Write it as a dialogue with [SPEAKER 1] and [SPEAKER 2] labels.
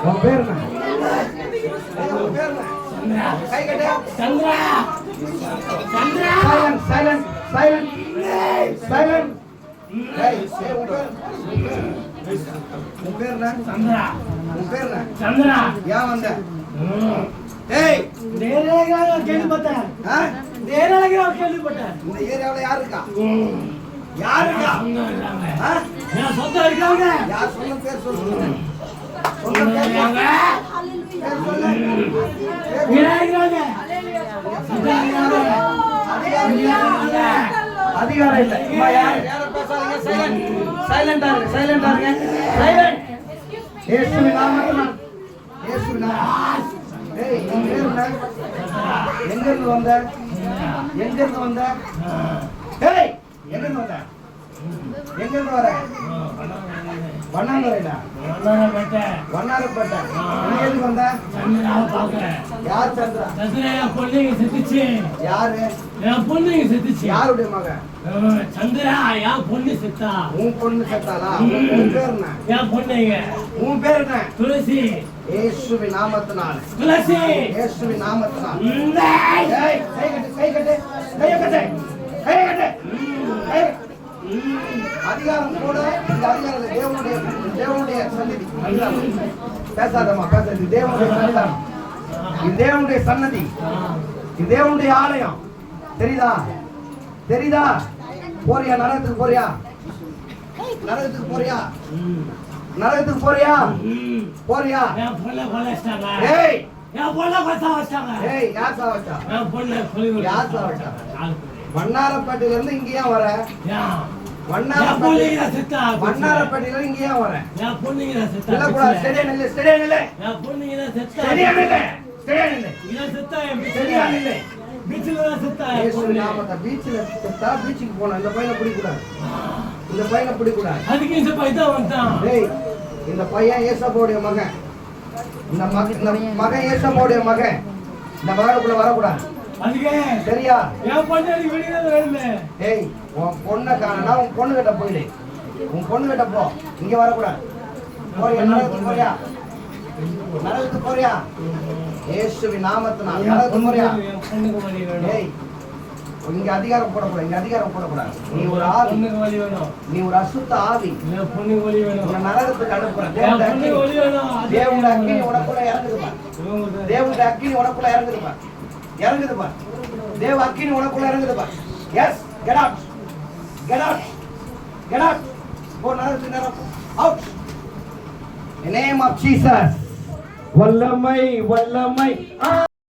[SPEAKER 1] உன் பேர் என்ன? உன் பேர் என்ன? கை கட்டு.
[SPEAKER 2] Chandra Chandra
[SPEAKER 1] silent silent silent silent. உன் பேர் என்ன?
[SPEAKER 2] சந்திரா.
[SPEAKER 1] உன் பேர் என்ன?
[SPEAKER 2] சந்திரா.
[SPEAKER 1] ஏன் வந்த? ஏய்,
[SPEAKER 2] இந்த ஏரியால கேள்விப்பட்டேன். இந்த ஏரியால கேள்விப்பட்டேன்.
[SPEAKER 1] இந்த ஏரியாவுல யார் இருக்கா? யார் இருக்கா?
[SPEAKER 2] நான் சொந்தம் இருக்காங்க.
[SPEAKER 1] யார் சொன்ன பேர் சொல்லு. சொந்த பேர்
[SPEAKER 2] இருக்காங்க.
[SPEAKER 1] பேர் சொல்லு.
[SPEAKER 2] இருக்காங்க.
[SPEAKER 1] அதிகாரம் இல்ல. யாரும் பேசாதீங்க. சைலண்ட் சைலண்டா இருங்க. சைலண்டா இருங்க. சைலண்ட். இயேசுவின் நாமத்தில் இயேசுவின் நாமத்தில். ஏய், உன் பேர் என்ன? எங்க இருந்து வந்த? எங்க இருந்து வந்த? ஏய், எங்க இருந்து வந்த? எங்க இருந்து வர? வண்ணாங்கரைடா. வண்ணாரப்பேட்டை. எங்க இருந்து வந்த? யார் சந்திரா?
[SPEAKER 2] என் பொண்ணுங்க செத்துச்சு.
[SPEAKER 1] யாரு?
[SPEAKER 2] என் பொண்ணுங்க செத்துச்சு.
[SPEAKER 1] யாருடைய மகன்?
[SPEAKER 2] சந்திரா. என் பொண்ணு செத்தா.
[SPEAKER 1] உன் பொண்ணு செத்தாளா? உன் பேர் என்ன?
[SPEAKER 2] என் பொண்ணுங்க.
[SPEAKER 1] உன் பேர் என்ன?
[SPEAKER 2] துளசி.
[SPEAKER 1] இயேசுவின் நாமத்தினால்.
[SPEAKER 2] துளசி.
[SPEAKER 1] இயேசுவின் நாமத்தினால்.
[SPEAKER 2] ஏய்,
[SPEAKER 1] கை கட்டு. கை கட்டு. கை கட்டு. கை கட்டு. கை. அதிகாரம் கூட இந்த அதிகாரம் தேவனுடைய சன்னதி. பேசாதம்மா பேச. இது தேவனுடைய சன்னிதானம். இது தேவனுடைய சன்னதி. இது தேவனுடைய ஆலயம். தெரியுதா? தெரியுதா? போறியா? நரகத்துக்கு போறியா? நரகத்துக்கு போறியா? நரகத்துக்கு போறியா? போறியா?
[SPEAKER 2] என் பொண்ணை கொலைச்சிட்டாங்க.
[SPEAKER 1] ஏய்,
[SPEAKER 2] என் பொண்ணை கொலை வச்சாங்க.
[SPEAKER 1] ஏய், யார் சாவச்சா?
[SPEAKER 2] என் பொண்ணை கொலை
[SPEAKER 1] யார் சாவச்சா? வண்ணாரப்பேட்டையில இருந்து இங்கேயா வர?
[SPEAKER 2] வண்ணாரப்பேட்டையில செத்தா.
[SPEAKER 1] வண்ணாரப்பேட்டையில இங்கேயா வர?
[SPEAKER 2] என் பொண்ணுங்க செத்தா.
[SPEAKER 1] இல்ல கூட ஸ்டேடியா நில்லு. ஸ்டேடியா நில்லு.
[SPEAKER 2] என் பொண்ணுங்க செத்தா.
[SPEAKER 1] ஸ்டேடியா நில்லு. ஸ்டேடியா நில்லு.
[SPEAKER 2] இத செத்தா.
[SPEAKER 1] ஸ்டேடியா நில்லு.
[SPEAKER 2] பீச்ல செத்தா.
[SPEAKER 1] இயேசுவின் நாமத்தை பீச்ல செத்தா. பீச்சுக்கு போனா இந்த பையனை பிடிக்க கூடாது. இந்த பையனை பிடிக்க கூடாது.
[SPEAKER 2] அதுக்கு இந்த பையன் தான் வந்தான்.
[SPEAKER 1] டேய், இந்த பையன் ஏசாவோடைய மகன். இந்த மகன் ஏசாவோடைய மகன். இந்த மகனுக்குள்ள வரக்கூடாது.
[SPEAKER 2] அதுக்கு
[SPEAKER 1] சரியா?
[SPEAKER 2] என் பொண்ணு வெளியில வரல.
[SPEAKER 1] ஏய், உன் பொண்ணை காணனா உன் பொண்ணு கிட்ட போயிடு. உன் பொண்ணு கிட்ட போ. இங்க வரக்கூடாது. போறியா? நரகத்துக்கு போறியா? நரகத்துக்கு போறியா? இயேசுவின் நாமத்தினால் நரகத்துக்கு போறியா? ஏய், இங்க அதிகாரம் போடக்கூடாது. இங்க அதிகாரம் போடக்கூடாது. நீ ஒரு ஆவி. நீ ஒரு அசுத்த ஆவி. உன்னை நரகத்துக்கு அனுப்புறேன். தேவனுடைய அக்கினி உனக்குள்ள இறங்குதுப்பா. தேவனுடைய அக்கினி உனக்குள்ள இறங்குதுப்பா. இறங்குதுப்பா. தேவ அக்கினி உனக்குள்ள இறங்குதுப்பா. Yes, get out. Get out. Get out. போ. நரகத்துக்கு நேரா போ. Out. In the name of Jesus. வல்லமை வல்லமை.